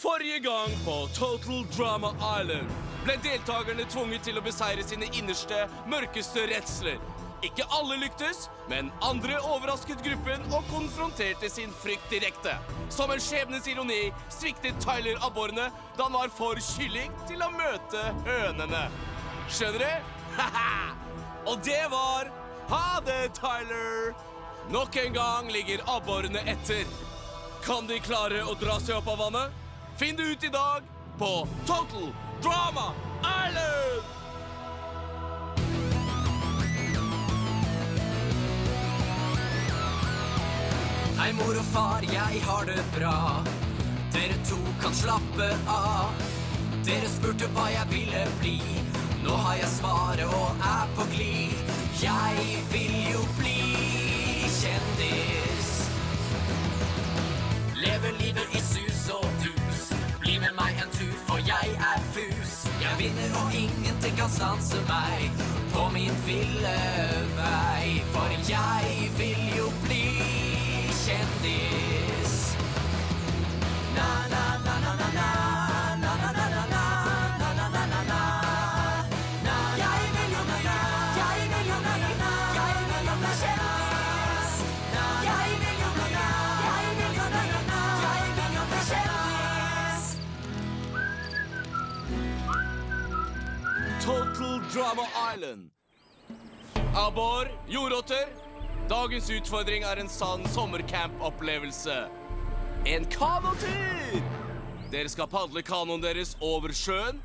Forrige gang på Total Drama Island ble deltakerne tvunget til å beseire sine innerste, mørkeste redsler. Ikke alle lyktes, men andre overrasket gruppen og konfronterte sin frykt direkte. Som en skjebnens ironi sviktet Tyler abborrene da han var for kylling til å møte hønene. Skjønner du? Haha! Og det var ha det, Tyler! Nok en gang ligger abborrene etter. Kan de klare å dra seg opp av vannet? Finn det ut i dag på Total Drama Island! Hei, mor og far, jeg har det bra. Dere to kan slappe av. Dere spurte hva jeg ville bli. Nå har jeg svaret og er på glid. Jeg vil jo bli kjendis. Leve livet i sus og dus. Bli med meg en tur, for jeg er fus. Jeg vinner og ingenting kan stanse meg på min ville vei. For jeg vil jo bli kjendis. Na na na na na na na na na na na na na na na na. Jeg vil jo bli kjendis. Jeg vil jo bli kjendis. Total Drama Island. Abbor, jordrotter. Dagens utfordring er en sann sommercamp-opplevelse. En kanotur! Dere skal padle kanoen deres over sjøen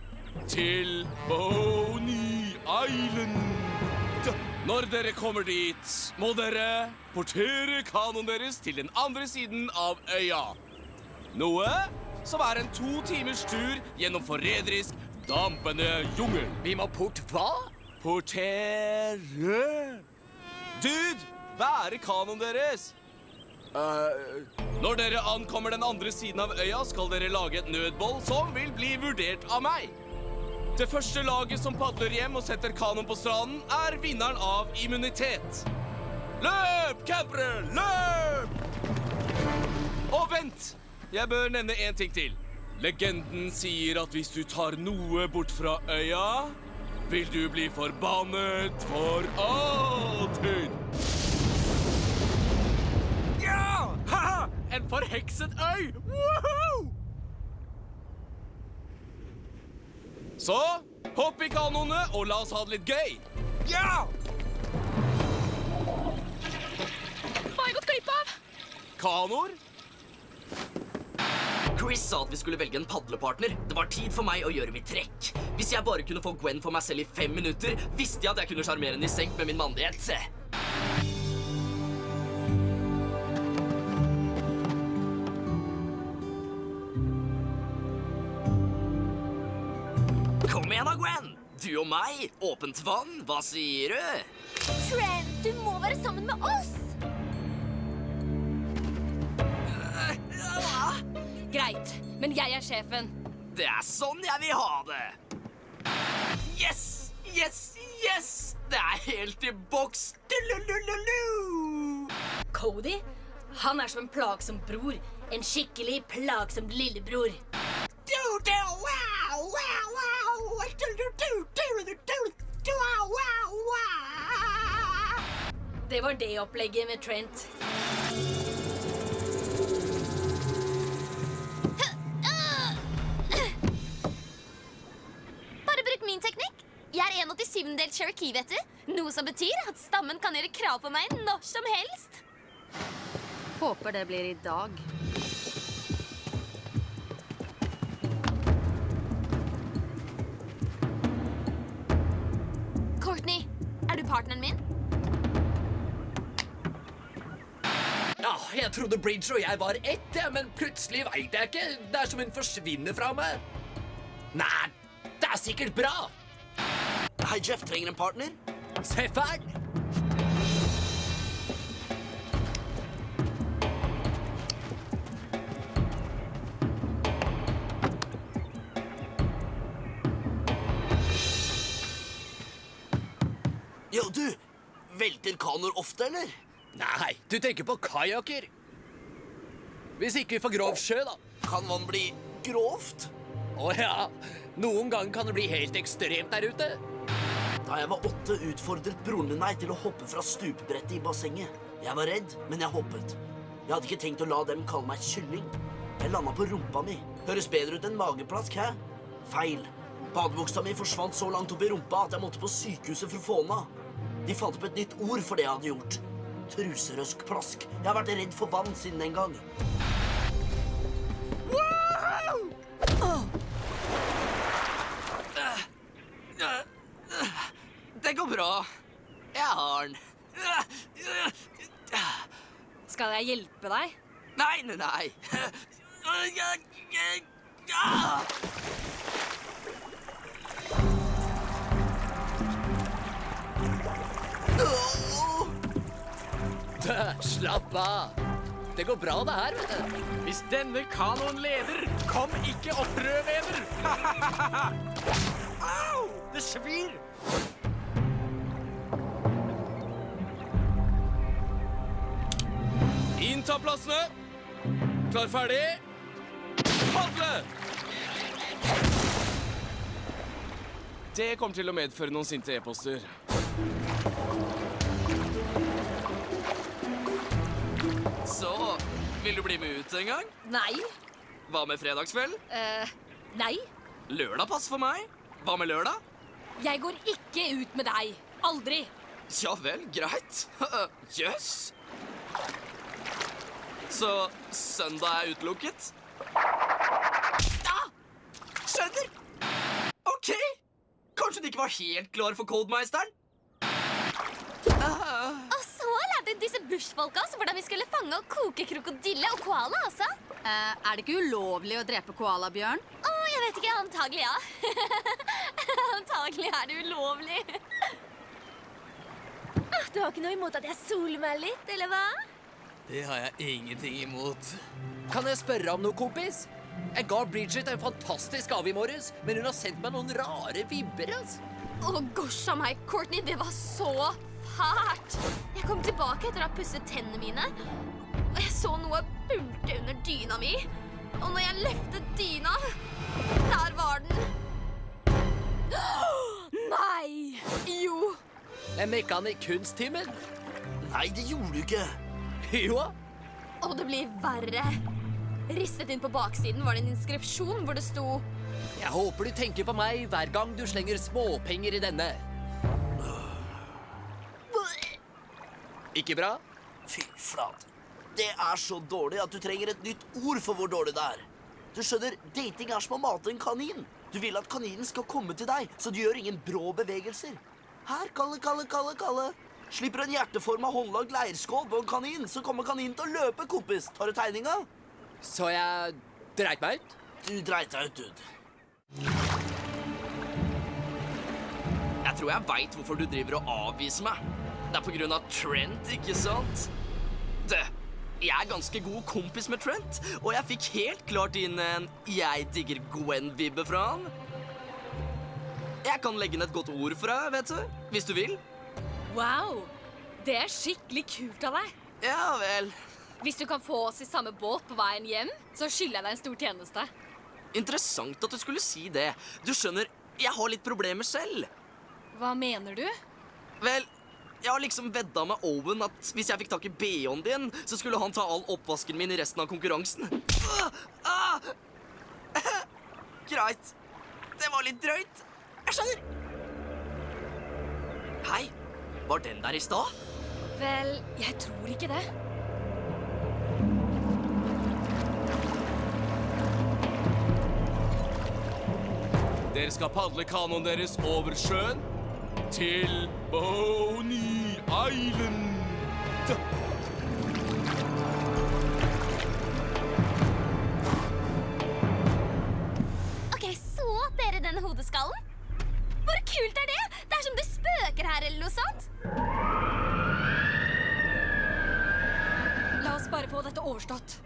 til Boney Island. Når dere kommer dit, må dere portere kanoen deres til den andre siden av øya. Noe som er en 2 timers tur gjennom forræderisk, dampende jungel. Vi må hva? Portere. Dude, bære kanoen deres. Når dere ankommer den andre siden av øya, skal dere lage et nødboll som vil bli vurdert av meg. Det første laget som padler hjem og setter kanoen på stranden, er vinneren av immunitet. Løp, campere, løp! Og vent, jeg bør nevne en ting til. Legenden sier at hvis du tar noe bort fra øya, vil du bli forbannet for alltid. Ja! Haha! En forhekset øy! Woohoo! Så, hopp i kanoene og la oss ha det litt gøy. Ja! Hva har jeg gått glipp av? Kanoer? Chris sa at vi skulle velge en padlepartner. Det var tid for meg å gjøre mitt trekk. Hvis jeg bare kunne få Gwen for meg selv i 5 minutter, visste jeg at jeg kunne sjarmere henne i senk med min mandighet. Kom igjen da, Gwen! Du og meg, åpent vann, hva sier du? Trent, du må være sammen med oss! Greit, men jeg er sjefen. Det er sånn jeg vil ha det. Yes! Yes! Yes! Det er helt i boks. Cody, han er som en plagsom bror. En skikkelig plagsom lillebror. Det var det opplegget med Trent. Bare bruk min teknikk. Jeg er 1/87 Cherokee, vet du. Noe som betyr at stammen kan gjøre krav på meg når som helst. Håper det blir i dag. Courtney, er du partneren min? Ja, jeg trodde Bridge og jeg var ett, men plutselig vet jeg ikke. Det er som hun forsvinner fra meg. Nei, det er sikkert bra. Hei, Jeff, trenger en partner? Se ferdig. Jo, du, velter kanoer ofte, eller? Nei, du tenker på kajakker. Hvis ikke vi får grov sjø, da. Kan vann bli grovt. Ja, noen ganger kan det bli helt ekstremt der ute. Da jeg var 8, utfordret broren min meg til å hoppe fra stupebrettet i bassenget. Jeg var redd, men jeg hoppet. Jeg hadde ikke tenkt å la dem kalle meg kylling. Jeg landet på rumpa mi. Høres bedre ut enn mageplask, hæ? Feil. Badebuksa mi forsvant så langt opp i rumpa at jeg måtte på sykehuset for å få den av. De fant opp et nytt ord for det jeg hadde gjort. Truserøskplask. Jeg har vært redd for vann siden den gang. Det går bra. Jeg har den. Skal jeg hjelpe deg? Nei. Slapp av. Det går bra det her, vet du. Hvis denne kanoen leder, kom ikke og prøv, vener! Au! Det svir! Innta plassene. Klar, ferdig. Padle! Det kommer til å medføre noen sinte e-poster. Så, vil du bli med ut en gang? Nei. Hva med fredagskveld? Nei. Lørdag passer for meg. Hva med lørdag? Jeg går ikke ut med deg. Aldri. Ja vel, greit. Jøss. Så søndag er utelukket? Ja! Skjønner! Ok. Kanskje du ikke var helt klar for Coldmeisteren? Og så lærte disse bushfolka oss hvordan vi skulle fange og koke krokodille og koala også. Er det ikke ulovlig å drepe koalabjørn? Jeg vet ikke, antagelig ja. Antagelig er det ulovlig. Du har ikke noe imot at jeg soler meg litt, eller hva? Det har jeg ingenting imot. Kan jeg spørre om noe, kompis? Jeg ga Bridget en fantastisk gave i morges, men hun har sendt meg noen rare vibber, altså. Gosh a meg, Courtney, det var så fælt. Jeg kom tilbake etter å ha pusset tennene mine, og jeg så noe bulte under dyna mi. Og når jeg løftet dyna, der var den. Nei! Jo. Jeg mekka han i kunsttimen. Nei, det gjorde du ikke. Jo. Og det blir verre. Ristet inn på baksiden var det en inskripsjon hvor det sto: Jeg håper du tenker på meg hver gang du slenger småpenger i denne. Ikke bra? Fy flate. Det er så dårlig at du trenger et nytt ord for hvor dårlig det er. Du skjønner, dating er som å mate en kanin. Du vil at kaninen skal komme til deg, så du gjør ingen brå bevegelser. Her, Kalle. Slipper en hjerteforma håndlagd leirskål på en kanin, så kommer kaninen til å løpe, kompis. Tar du tegninga? Så jeg dreit meg ut? Du dreit deg ut, dude. Jeg tror jeg vet hvorfor du driver og avviser meg. Det er på grunn av Trent, ikke sant? Jeg er ganske god kompis med Trent, og jeg fikk helt klart inn en «jeg digger Gwen-vibbe» fra han. Jeg kan legge inn et godt ord for deg, vet du, hvis du vil. Wow. Det er skikkelig kult av deg. Ja vel. Hvis du kan få oss i samme båt på veien hjem, så skylder jeg deg en stor tjeneste. Interessant at du skulle si det. Du skjønner, jeg har litt problemer selv. Hva mener du? Vel, jeg har liksom vedda med Owen at hvis jeg fikk tak i BH-en din, så skulle han ta all oppvasken min i resten av konkurransen. Greit. Det var litt drøyt. Jeg skjønner. Hei, var den der i stad? Vel, jeg tror ikke det. Dere skal padle kanoen deres over sjøen til Boney Island. Ok, så dere denne hodeskallen? Hvor kult er det? Det er som det spøker her eller noe sånt. La oss bare få dette overstått.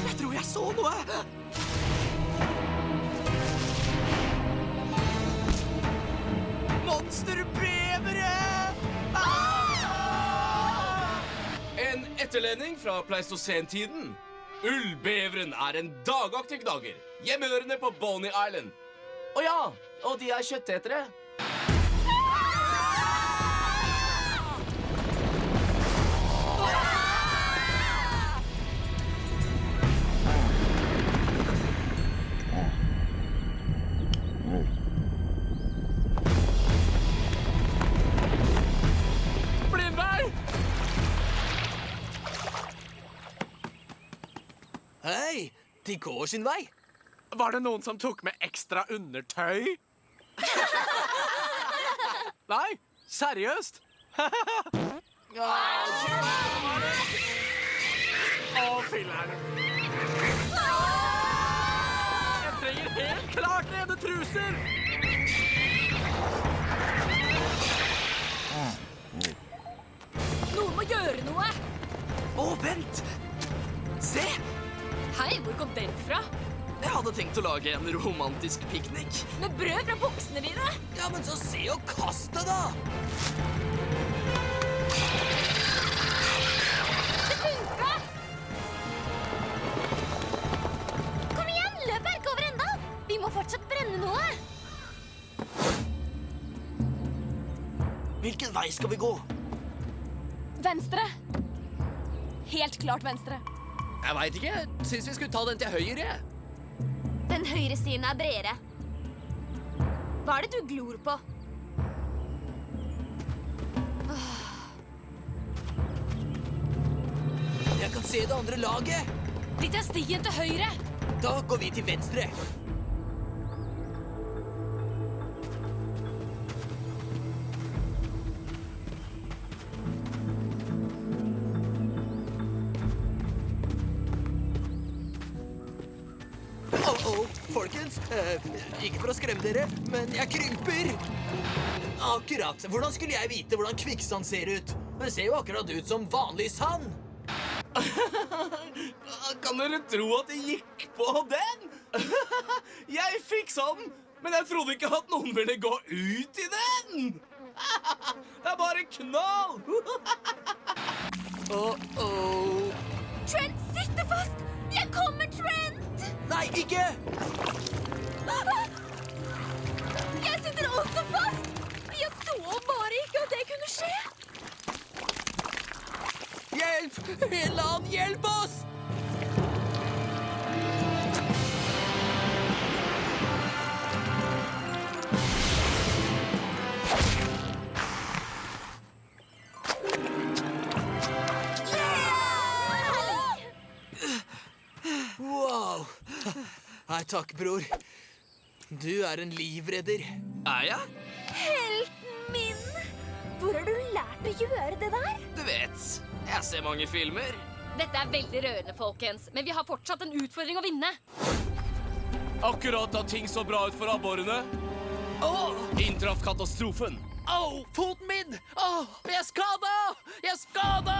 Jeg tror jeg Jeg så noe! Monsterbevere! En etterledning fra pleistocentiden. Ullbeveren er en dagaktig gnager. Hjemmehørende på Boney Island. Å ja, og de er kjøttetere. Blindvei! Hei, de går sin vei. Var det noen som tok med ekstra undertøy? Nei, seriøst? Å, filleren. Jeg trenger helt klart rene truser. Noen må gjøre noe! Å, vent! Se! Hei, hvor kom den fra? Jeg hadde tenkt å lage en romantisk piknik. Med brød fra buksene dine! Ja, men så se og kast det, da! Det funka! Kom igjen, løp ikke over enda. Vi må fortsatt brenne noe. Hvilken vei skal vi gå? Venstre. Helt klart venstre. Jeg vet ikke. Jeg synes vi skulle ta den til høyre. Den høyre siden er bredere. Hva er det du glor på? Jeg kan se det andre laget. Dit er stien til høyre. Da går vi til venstre. Folkens, ikke for å skremme dere, men jeg krymper. Akkurat. Hvordan skulle jeg vite hvordan kvikksand ser ut? Det ser jo akkurat ut som vanlig sand. Kan dere tro at jeg gikk på den? Jeg fiksa den, men jeg trodde ikke at noen ville gå ut i den. Det er bare knall. Trent sitter fast! Jeg kommer, Trent! Nei, ikke! Jeg sitter også fast! Jeg så bare ikke at det kunne skje. Hjelp! En eller annen, hjelp oss! Wow. Nei, takk, bror. Du er en livredder. Er jeg? Helten min! Hvor har du lært å gjøre det der? Du vet, jeg ser mange filmer. Dette er veldig rørende, folkens, men vi har fortsatt en utfordring å vinne. Akkurat da ting så bra ut for abborrene, inntraff katastrofen. Au, foten min! Jeg er skada! Jeg er skada!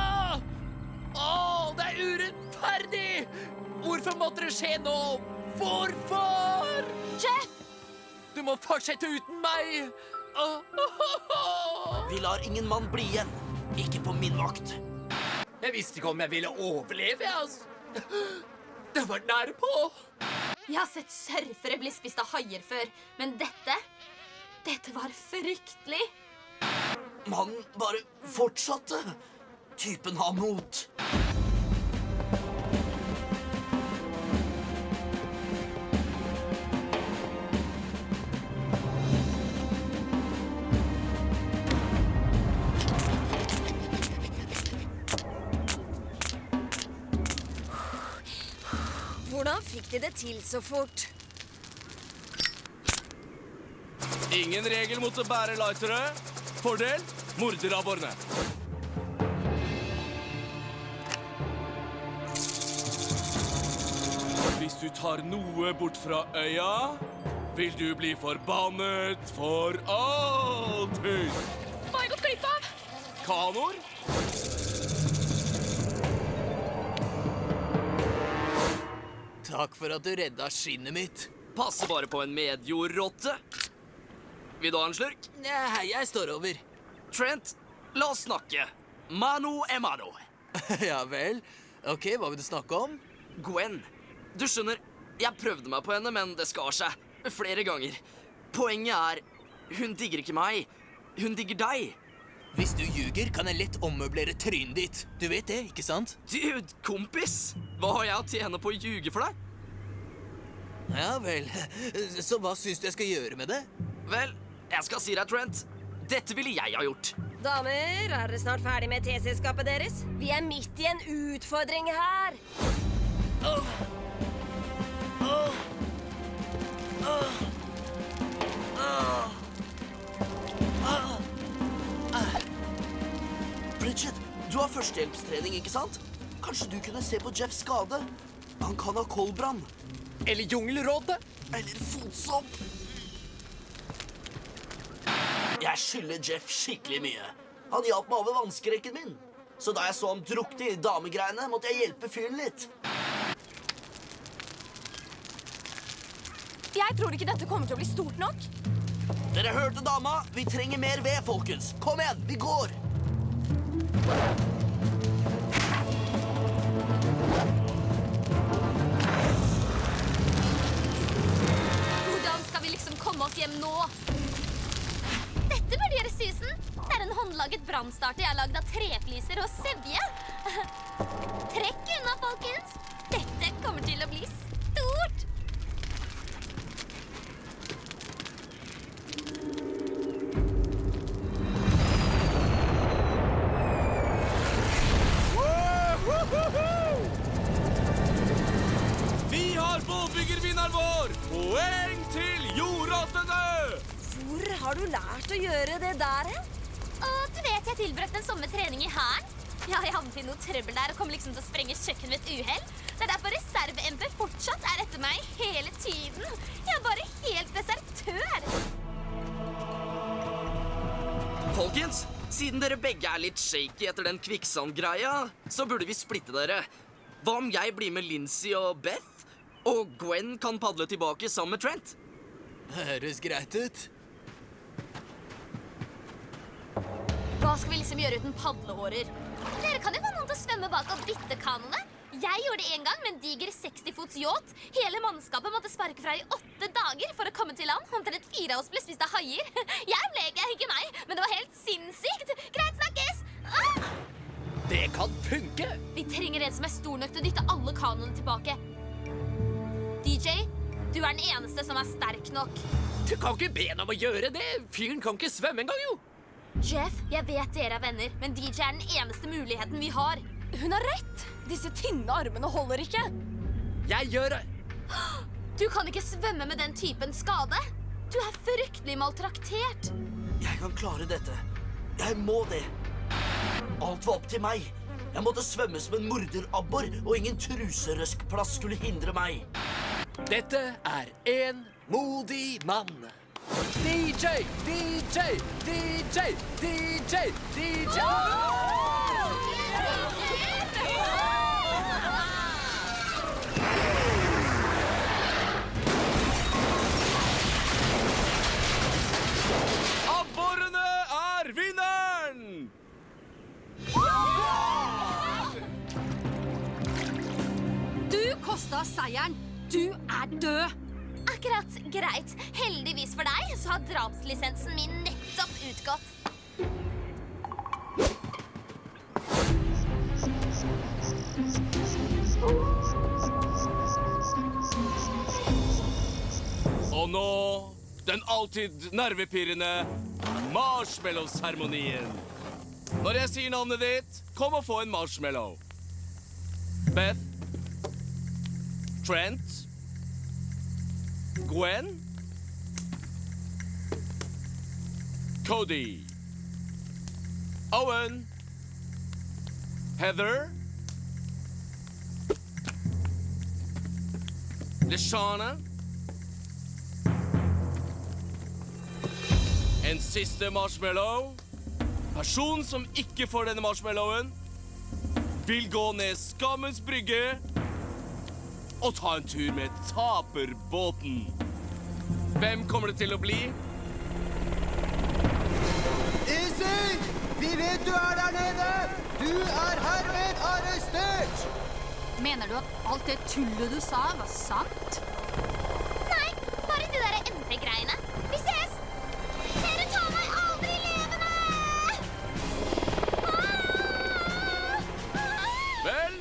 Det er urettferdig! Hvorfor måtte det skje nå? Hvorfor? Jeff! Du må fortsette uten meg! Vi lar ingen mann bli igjen. Ikke på min vakt. Jeg visste ikke om jeg ville overleve, altså. Det var nær på. Jeg har sett surfere bli spist av haier før, men dette var fryktelig. Mannen bare fortsatte. Typen har mot. Hvordan fikk de det til så fort? Ingen regel mot å bære lightere. Fordel, morderabborene. Hvis du tar noe bort fra øya, vil du bli forbannet for alltid. Hva har jeg gått glipp av? Kanoer? Takk for at du redda skinnet mitt. Passer bare på en medjordrotte. Vil du ha en slurk? Nei, jeg står over. Trent, la oss snakke. Mano e mano. Ja vel. Ok, hva vil du snakke om? Gwen, du skjønner, jeg prøvde meg på henne, men det skar seg. Flere ganger. Poenget er, hun digger ikke meg. Hun digger deg. Hvis du ljuger, kan jeg lett ommøblere trynet ditt. Du vet det, ikke sant? Dude, kompis. Hva har jeg å tjene på å ljuge for deg? Ja vel. Så hva syns du jeg skal gjøre med det? Vel, jeg skal si deg, Trent. Dette ville jeg ha gjort. Damer, er dere snart ferdig med teselskapet deres? Vi er midt i en utfordring her. Bridget, du har førstehjelpstrening, ikke sant? Kanskje du kunne se på Jeffs skade? Han kan ha koldbrann. Eller jungelrådet? Eller fotsåp. Jeg skylder Jeff skikkelig mye. Han hjalp meg over vannskrekken min. Så da jeg så ham drukte i damegreiene, måtte jeg hjelpe fyren litt. Jeg tror ikke dette kommer til å bli stort nok. Dere hørte dama. Vi trenger mer ved, folkens. Kom igjen, vi går. Hvordan skal vi liksom komme oss hjem nå? Dette burde gjøre Susan. Det er en håndlaget brannstarter jeg har laget av trefliser og sevje. Trekk unna, folkens. Dette kommer til å bli stort. Vi har bålbyggervinneren vår! Poeng til jordrottene! Hvor har du lært å gjøre det der, hen? Og du vet jeg tilbrakt en sommertrening i hæren. Ja, jeg havnet i noe trøbbel der og kom liksom til å sprenge kjøkken ved et uheld. Det er derfor reserve-MP fortsatt er etter meg hele tiden. Jeg er bare helt desertør. Folkens, siden dere begge er litt shaky etter den kvikksandgreia, så burde vi splitte dere. Hva om jeg blir med Lindsay og Beth, og Gwen kan padle tilbake sammen med Trent? Høres greit ut. Hva skal vi liksom gjøre uten padleårer? Dere kan jo få noen til å svømme bak og dytte kanoene. Jeg gjorde det en gang med en diger 60-fots yacht. Hele mannskapet måtte sparke fra i 8 dager for å komme til land. Omtrent 4 av oss ble spist av haier. Jeg ble ikke meg, men det var helt sinnssykt. Greit snakkes! Ah! Det kan funke. Vi trenger en som er stor nok til å dytte alle kanoene tilbake. DJ, du er den eneste som er sterk nok. Du kan ikke be ham om å gjøre det. Fyren kan ikke svømme engang, jo. Jeff, jeg vet dere er venner, men DJ er den eneste muligheten vi har. Hun har rett. Disse tynne armene holder ikke. Jeg gjør det. Du kan ikke svømme med den typen skade. Du er fryktelig maltraktert. Jeg kan klare dette. Jeg må det. Alt var opp til meg. Jeg måtte svømme som en morderabbor, og ingen truserøskplass skulle hindre meg. Dette er en modig mann. DJ, DJ, DJ, DJ, DJ. Abborrene er vinneren! Du kostet seieren. Du er død. Akkurat greit. Heldigvis for deg så har drapslisensen min nettopp utgått. Og nå, den alltid nervepirrende marshmallow-seremonien. Når jeg sier navnet ditt, kom og få en marshmallow. Beth, Trent, Gwen, Cody, Owen, Heather, Leshana, en siste marshmallow. Person som ikke får denne marshmallowen, vil gå ned skammens brygge og ta en tur med taperbåten. Hvem kommer det til å bli? Izzy! Vi vet du er der nede! Du er herved arrestert! Mener du at alt det tullet du sa var sant? Nei, bare de der MP-greiene. Vi ses! Dere tar meg aldri levende! Vel,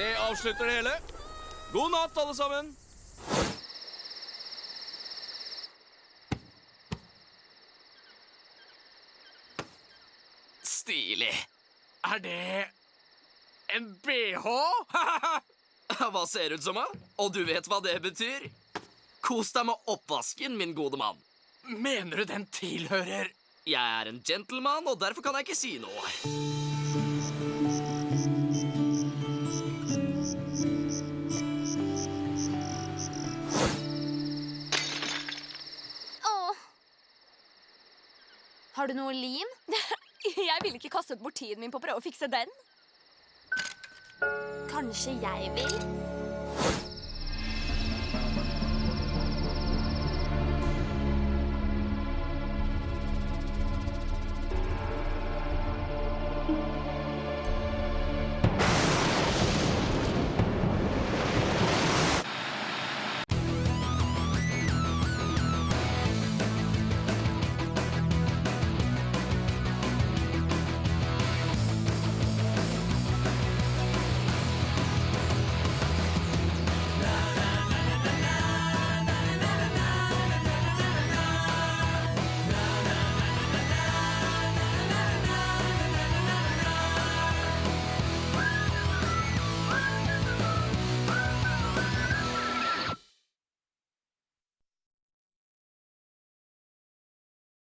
det avslutter det hele. God natt, alle sammen. Stilig. Er det en BH? Hva ser ut som, da? Og du vet hva det betyr? Kos deg med oppvasken, min gode mann. Mener du den tilhører? Jeg er en gentleman, og derfor kan jeg ikke si noe. Åh. Har du noe lim? Jeg ville ikke kastet bort tiden min på å prøve å fikse den. Kanskje jeg vil?